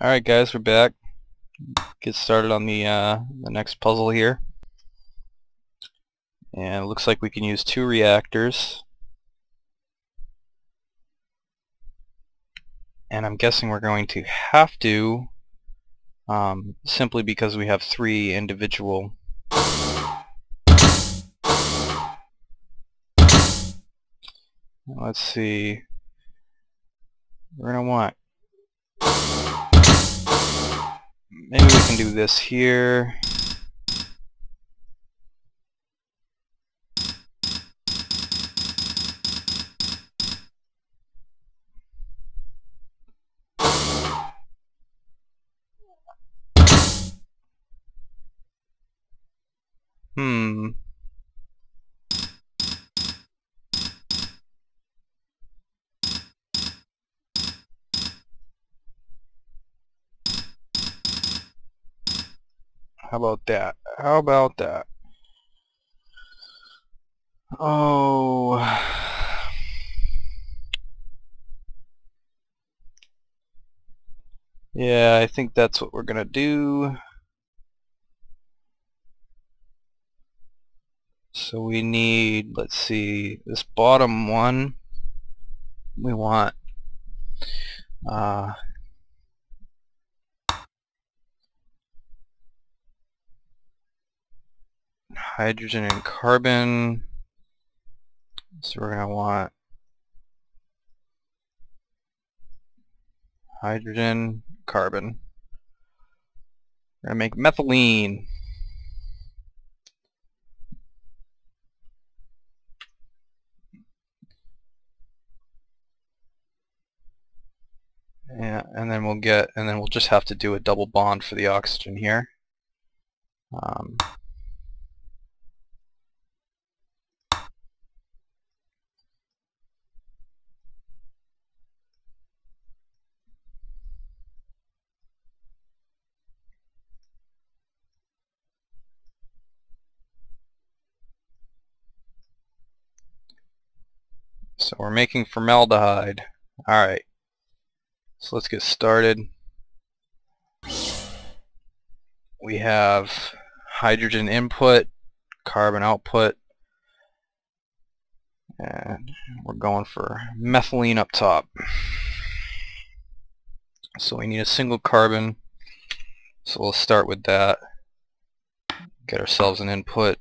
Alright guys, we're back. Get started on the next puzzle here. And it looks like we can use 2 reactors. And I'm guessing we're going to have to, simply because we have 3 individual. Let's see. We're going to want, maybe we can do this here. How about that? How about that? Oh. Yeah, I think that's what we're gonna do. So we need, let's see, this bottom one, we want hydrogen and carbon. So we're going to want hydrogen, carbon. We're going to make methylene. Yeah, and then we'll just have to do a double bond for the oxygen here. So we're making formaldehyde. Alright, so let's get started. We have hydrogen input, carbon output, and we're going for methylene up top. So we need a single carbon, so we'll start with that. Get ourselves an input.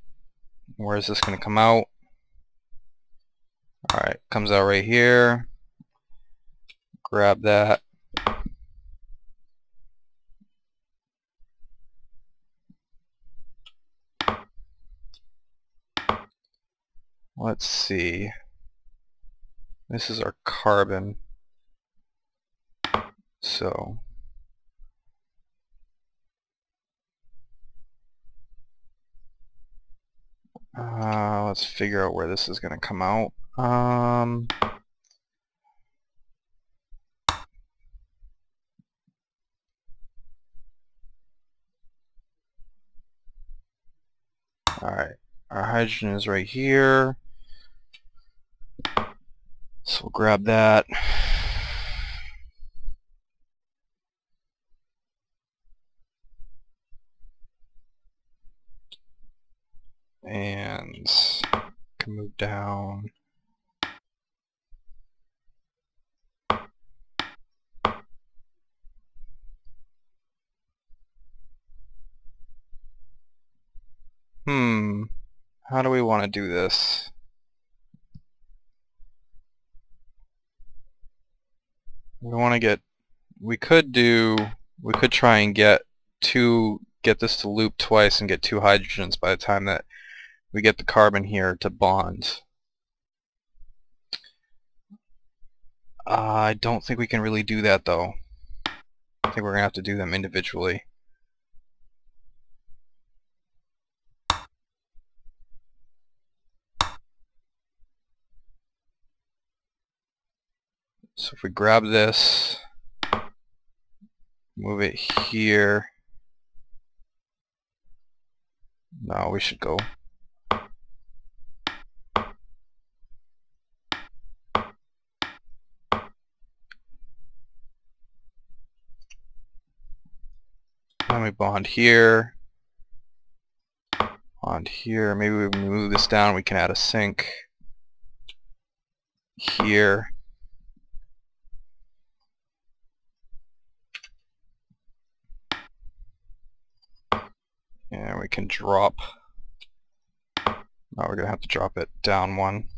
Where is this going to come out? Alright, comes out right here. Grab that. Let's see. This is our carbon. So let's figure out where this is going to come out. Alright, our hydrogen is right here. So we'll grab that. And can move down. How do we want to do this? We could try and get this to loop twice and get 2 hydrogens by the time that we get the carbon here to bond. I don't think we can really do that though. I think we're gonna have to do them individually. So if we grab this, move it here. No, we should go. Then we bond here. Bond here. Maybe we move this down. We can add a sink here. And we can drop. Now we're going to have to drop it down one.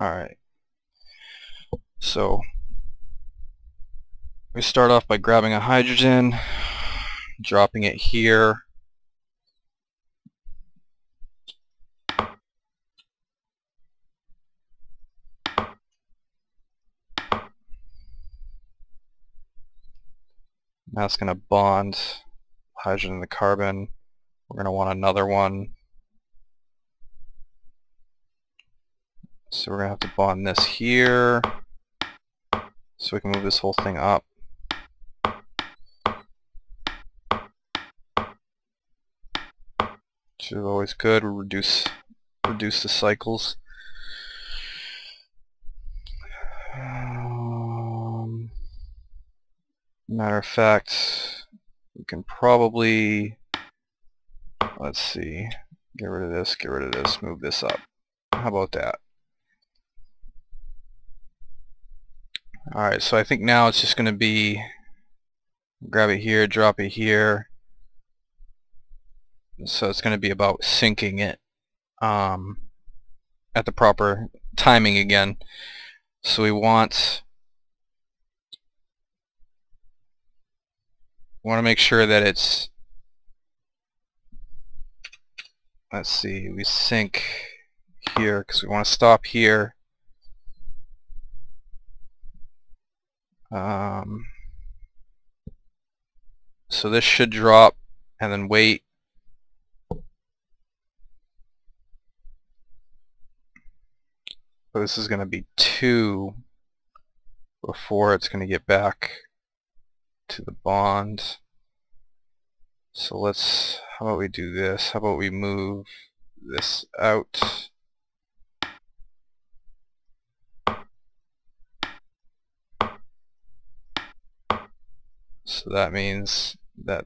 Alright. So we start off by grabbing a hydrogen, dropping it here. That's going to bond hydrogen and the carbon. We're going to want another one. So we're going to have to bond this here so we can move this whole thing up. Which is always good. We'll reduce the cycles. Matter of fact, we can probably, let's see, get rid of this, move this up. How about that? Alright, so I think now it's just going to be grab it here, drop it here. So it's going to be about syncing it at the proper timing again. So we want to make sure that it's, let's see, we sync here because we want to stop here. So this should drop and then wait. So this is going to be 2 before it's going to get back to the bond. So let's, how about we do this? How about we move this out? So that means that,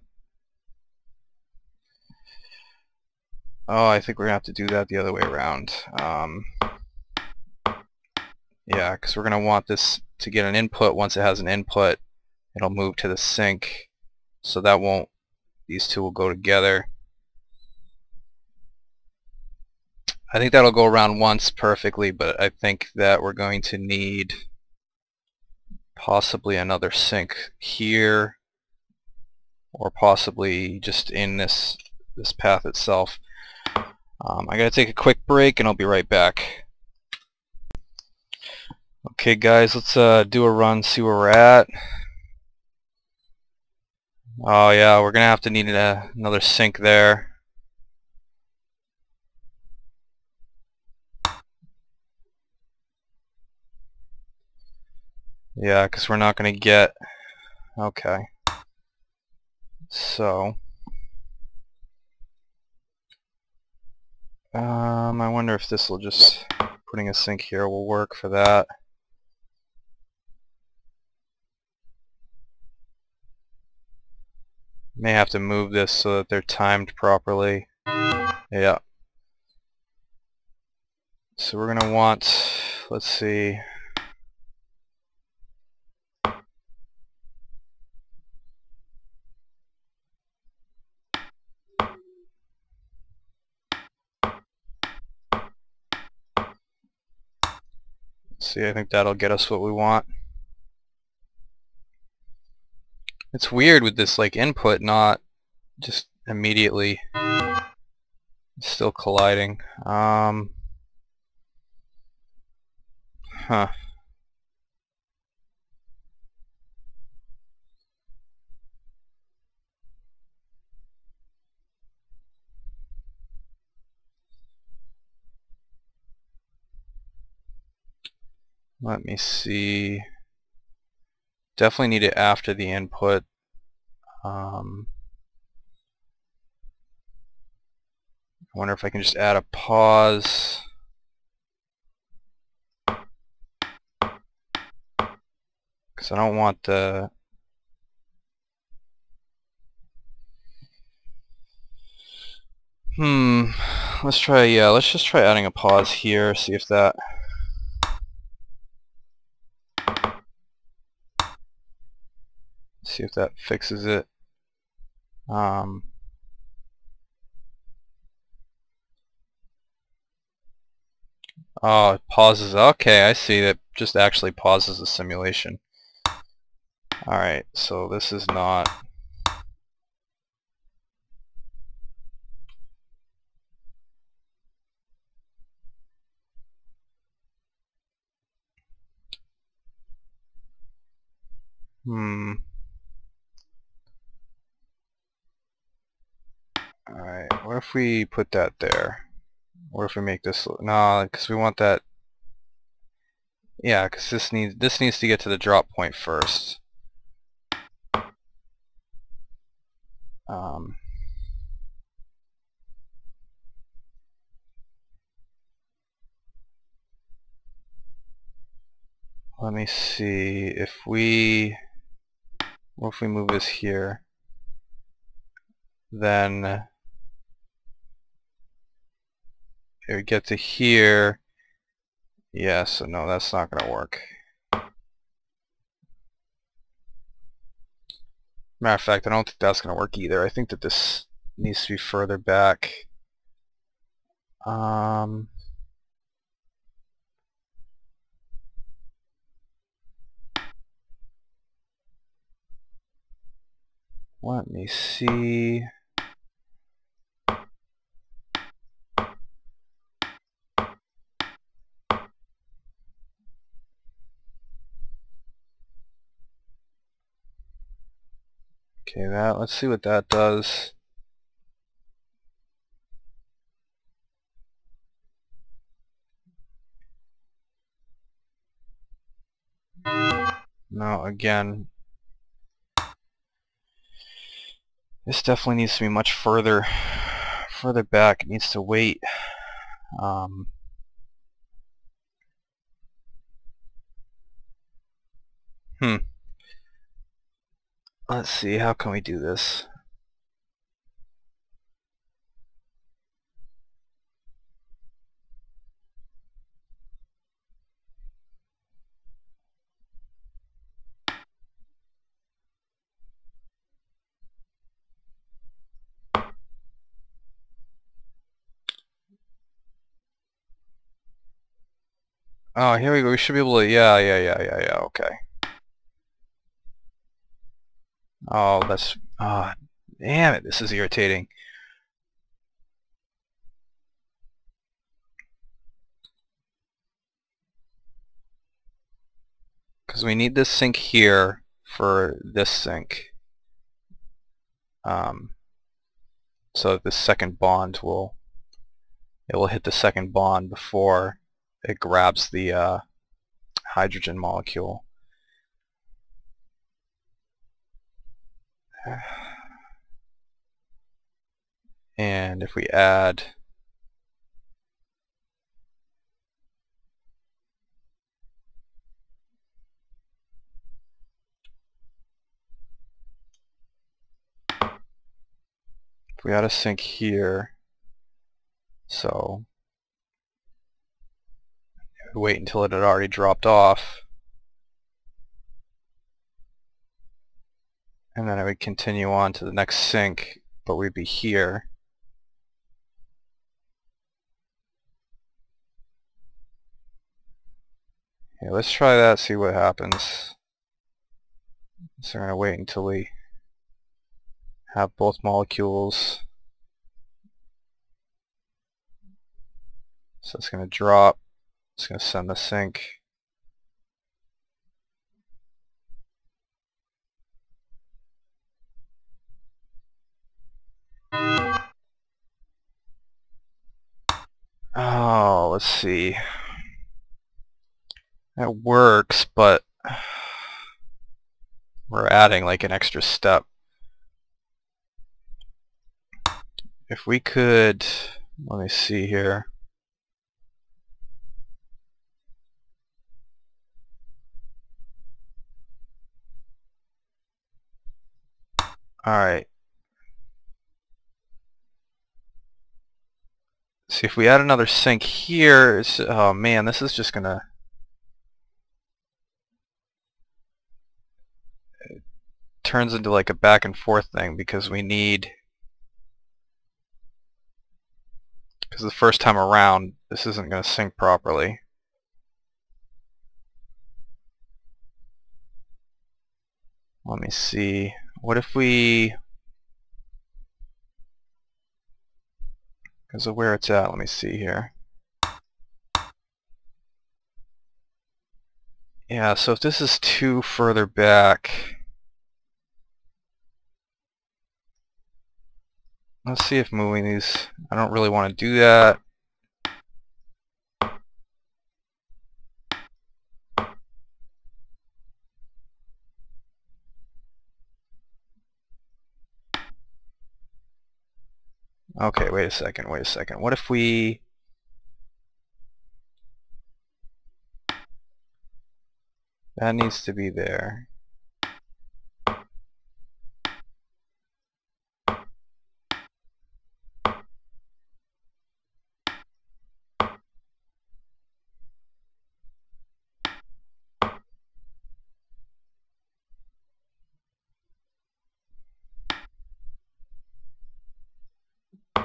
oh, I think we're going to have to do that the other way around. Yeah, because we're going to want this to get an input. Once it has an input, it'll move to the sink. So that won't, these two will go together. I think that'll go around once perfectly, but I think that we're going to need possibly another sink here, or possibly just in this path itself. I gotta take a quick break and I'll be right back. Okay guys, let's do a run, see where we're at. Oh yeah, we're gonna have to need another sink there. Yeah, because we're not gonna get, okay. So I wonder if this will just, putting a sink here will work for that. May have to move this so that they're timed properly. Yeah. So we're gonna want, let's see. See, I think that'll get us what we want. It's weird with this like input not just immediately still colliding. Huh. Let me see. Definitely need it after the input. wonder if I can just add a pause. Because I don't want the... Let's try, yeah, let's just try adding a pause here, see if that... See if that fixes it. Oh, it pauses. Okay, I see. That just actually pauses the simulation. Alright, so this is not... Alright, what if we put that there? What if we make this... No, because we want that... Yeah, because this needs to get to the drop point first. Let me see if we... What if we move this here? Then it would get to here. Yeah, so no, that's not going to work. Matter of fact, I don't think that's going to work either. I think that this needs to be further back. Let me see. Okay, let's see what that does. No, again, this definitely needs to be much further back. It needs to wait. Let's see, how can we do this? Oh, here we go. We should be able to... Yeah, okay. Oh, that's... Oh, damn it. This is irritating. Because we need this sink here for this sink. So the second bond will... It will hit the second bond before it grabs the hydrogen molecule. And if we add... If we add a sink here, so wait until it had already dropped off, and then I would continue on to the next sink, but we'd be here. Okay, let's try that, see what happens. So we're going to wait until we have both molecules. So it's going to drop. It's going to send the sink. Oh, let's see. That works, but we're adding like an extra step. If we could Let me see here. Alright. See, if we add another sink here, oh man, this is just gonna... It turns into like a back and forth thing because we need... Because the first time around, this isn't gonna sync properly. Let me see. What if we... Because of where it's at, let me see here. Yeah, so if this is too further back, let's see if moving these, I don't really want to do that. Okay, wait a second. What if we... That needs to be there.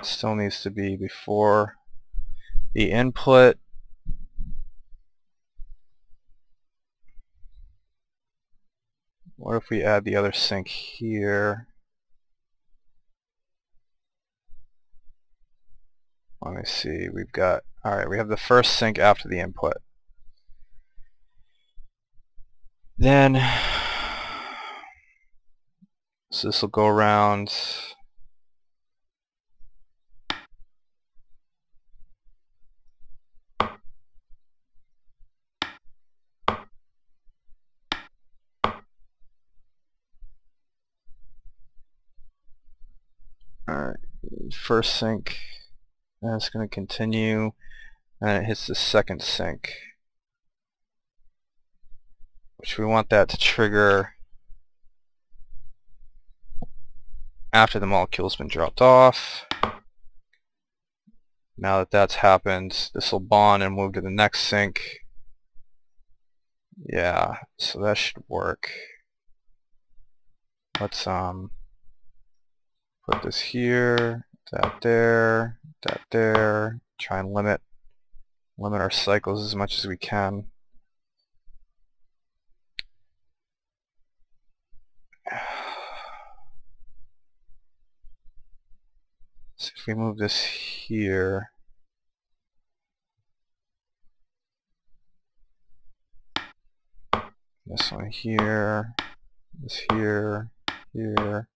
Still needs to be before the input. What if we add the other sink here? Let me see, we've got, alright, we have the first sink after the input. Then, so this will go around. Alright, first sink, and it's going to continue, and it hits the second sink, which we want that to trigger after the molecule's been dropped off. Now that that's happened, this will bond and move to the next sink. Yeah, so that should work. Let's put this here, that there, that there. Try and limit our cycles as much as we can. So if we move this here, this one here, this here, here,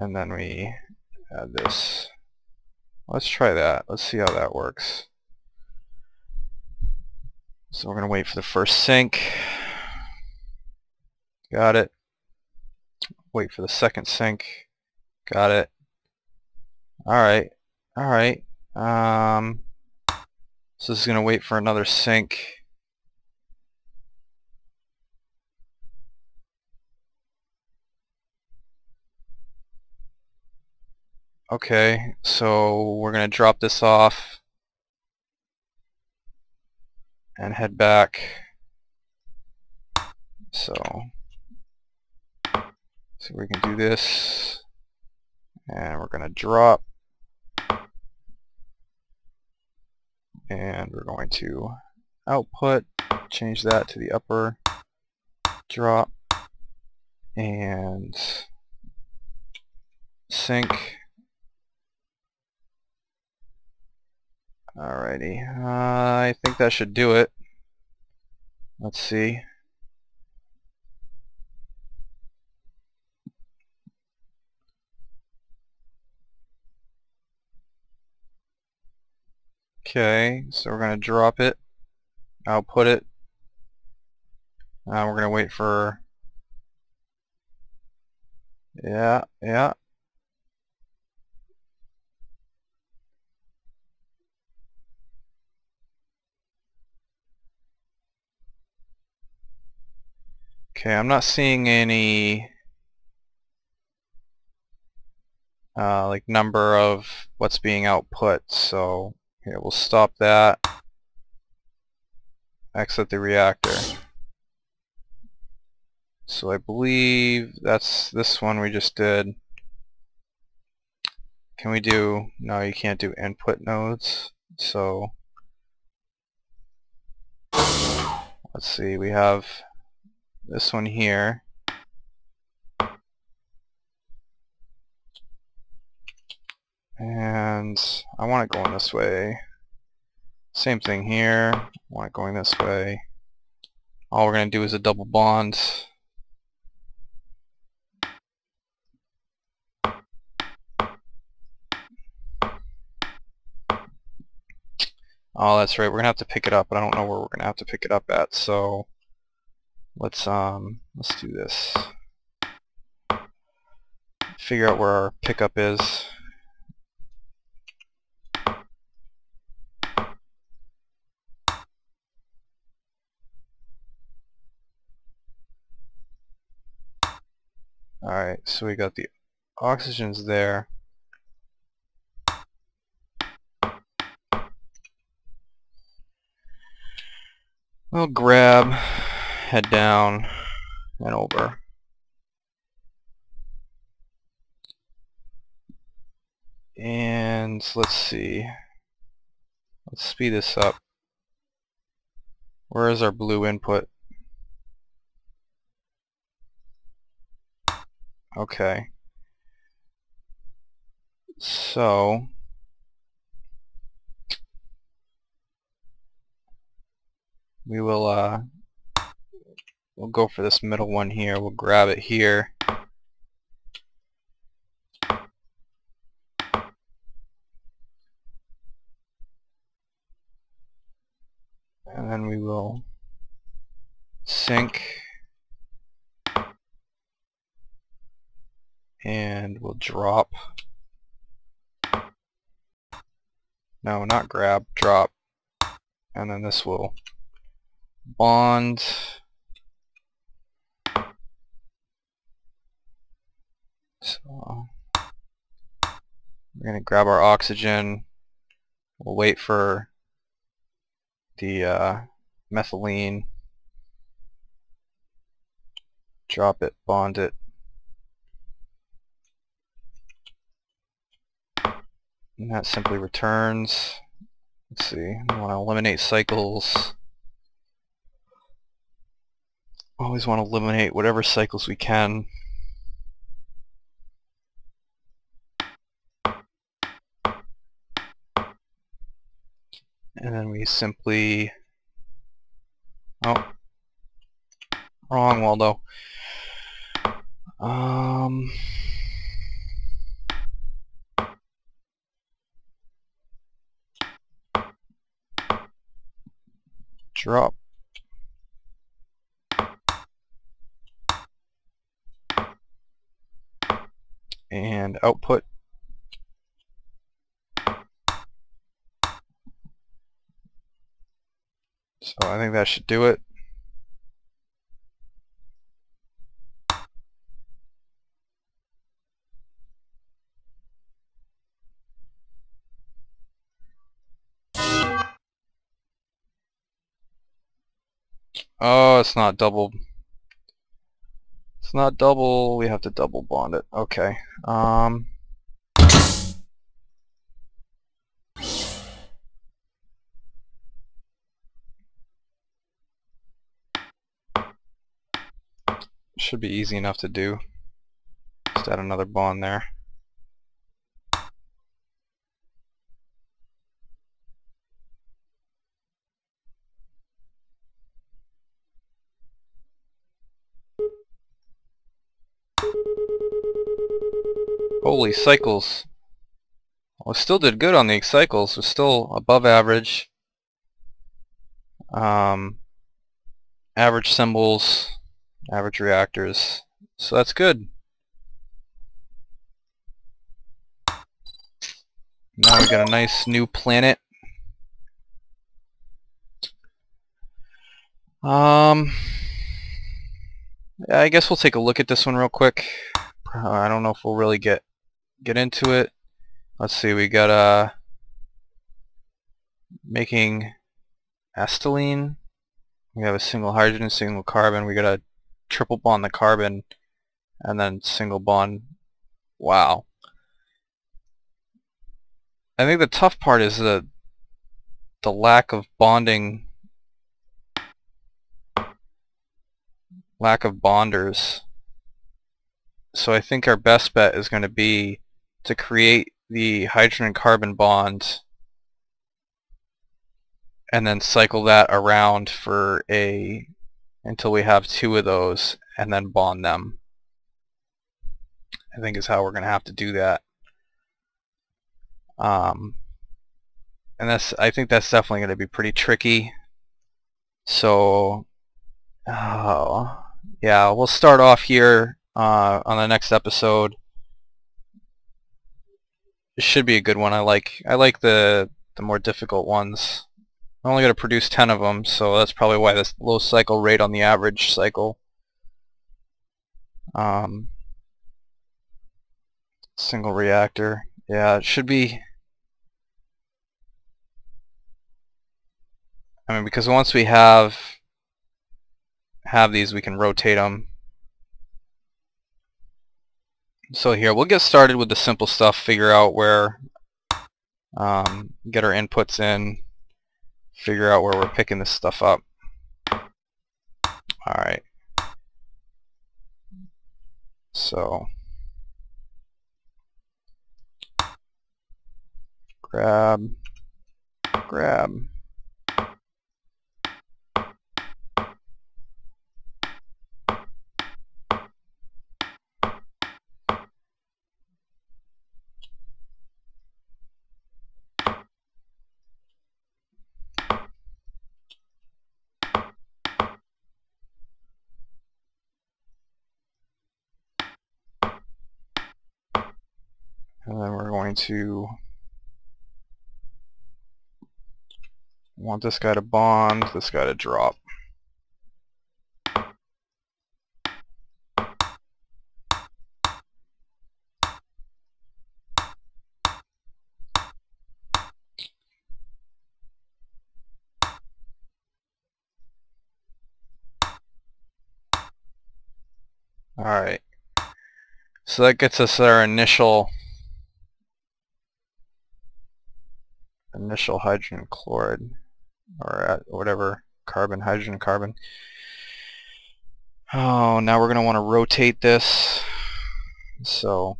and then we add this. Let's try that. Let's see how that works. So we're going to wait for the first sink. Got it. Wait for the second sink. Got it. Alright. Alright. So this is going to wait for another sink. Okay, so we're going to drop this off and head back. So we can do this, and we're going to drop, and we're going to output, change that to the upper, drop, and sync. Alrighty, I think that should do it. Let's see. Okay, so we're going to drop it, output it. We're going to wait for, yeah. Okay, I'm not seeing any like number of what's being output, so here we'll stop that, exit the reactor. So I believe that's this one we just did. Can we do, no, you can't do input nodes, so let's see, we have this one here. And I want it going this way. Same thing here. I want it going this way. All we're going to do is a double bond. Oh, that's right. We're going to have to pick it up, but I don't know where we're going to have to pick it up at. So let's do this. Figure out where our pickup is. Alright, so we got the oxygen's there. We'll grab, head down, and over. And let's see. Let's speed this up. Where is our blue input? Okay. So we will we'll go for this middle one here. We'll grab it here. And then we will sync, and we'll drop. No, not grab, drop. And then this will bond. So we're going to grab our oxygen. We'll wait for the methylene. Drop it, bond it. And that simply returns. Let's see, we want to eliminate cycles. Always want to eliminate whatever cycles we can. And then we simply, oh, wrong Waldo. Drop. And output. So I think that should do it. Oh, it's not double. It's not double. We have to double bond it. Okay. Should be easy enough to do. Just add another bond there. Holy cycles. Well, we still did good on the cycles. We're still above average. Average symbols, average reactors. So that's good. Now we got a nice new planet. I guess we'll take a look at this one real quick. I don't know if we'll really get into it. Let's see, we got making acetylene. We have a single hydrogen, single carbon. We got a triple bond the carbon, and then single bond. Wow. I think the tough part is the lack of bonding, lack of bonders. So I think our best bet is going to be to create the hydrogen carbon bond and then cycle that around for until we have 2 of those, and then bond them. I think is how we're going to have to do that. And I think that's definitely going to be pretty tricky. So yeah, we'll start off here on the next episode. It should be a good one. I like the more difficult ones. I'm only going to produce 10 of them, so that's probably why this low cycle rate on the average cycle. Single reactor. Yeah, it should be. I mean, because once we have these, we can rotate them. So here, we'll get started with the simple stuff, figure out where, get our inputs in, figure out where we're picking this stuff up. Alright. So, grab. And then we're going to want this guy to bond, this guy to drop. Alright. So that gets us our initial hydrogen chloride, or whatever, carbon, hydrogen, carbon. Oh, now we're going to want to rotate this. So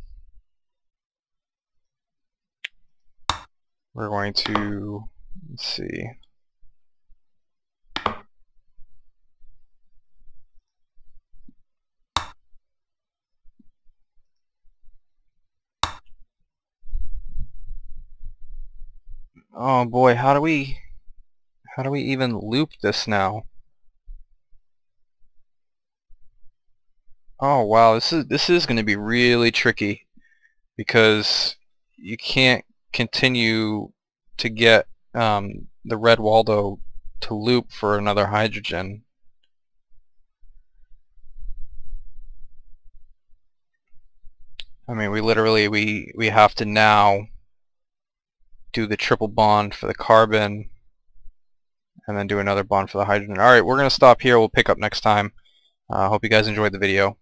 we're going to, let's see. Oh boy, how do we even loop this now? Oh wow, this is going to be really tricky, because you can't continue to get the red Waldo to loop for another hydrogen. I mean, we literally we have to now do the triple bond for the carbon and then do another bond for the hydrogen. Alright, we're going to stop here. We'll pick up next time. Hope you guys enjoyed the video.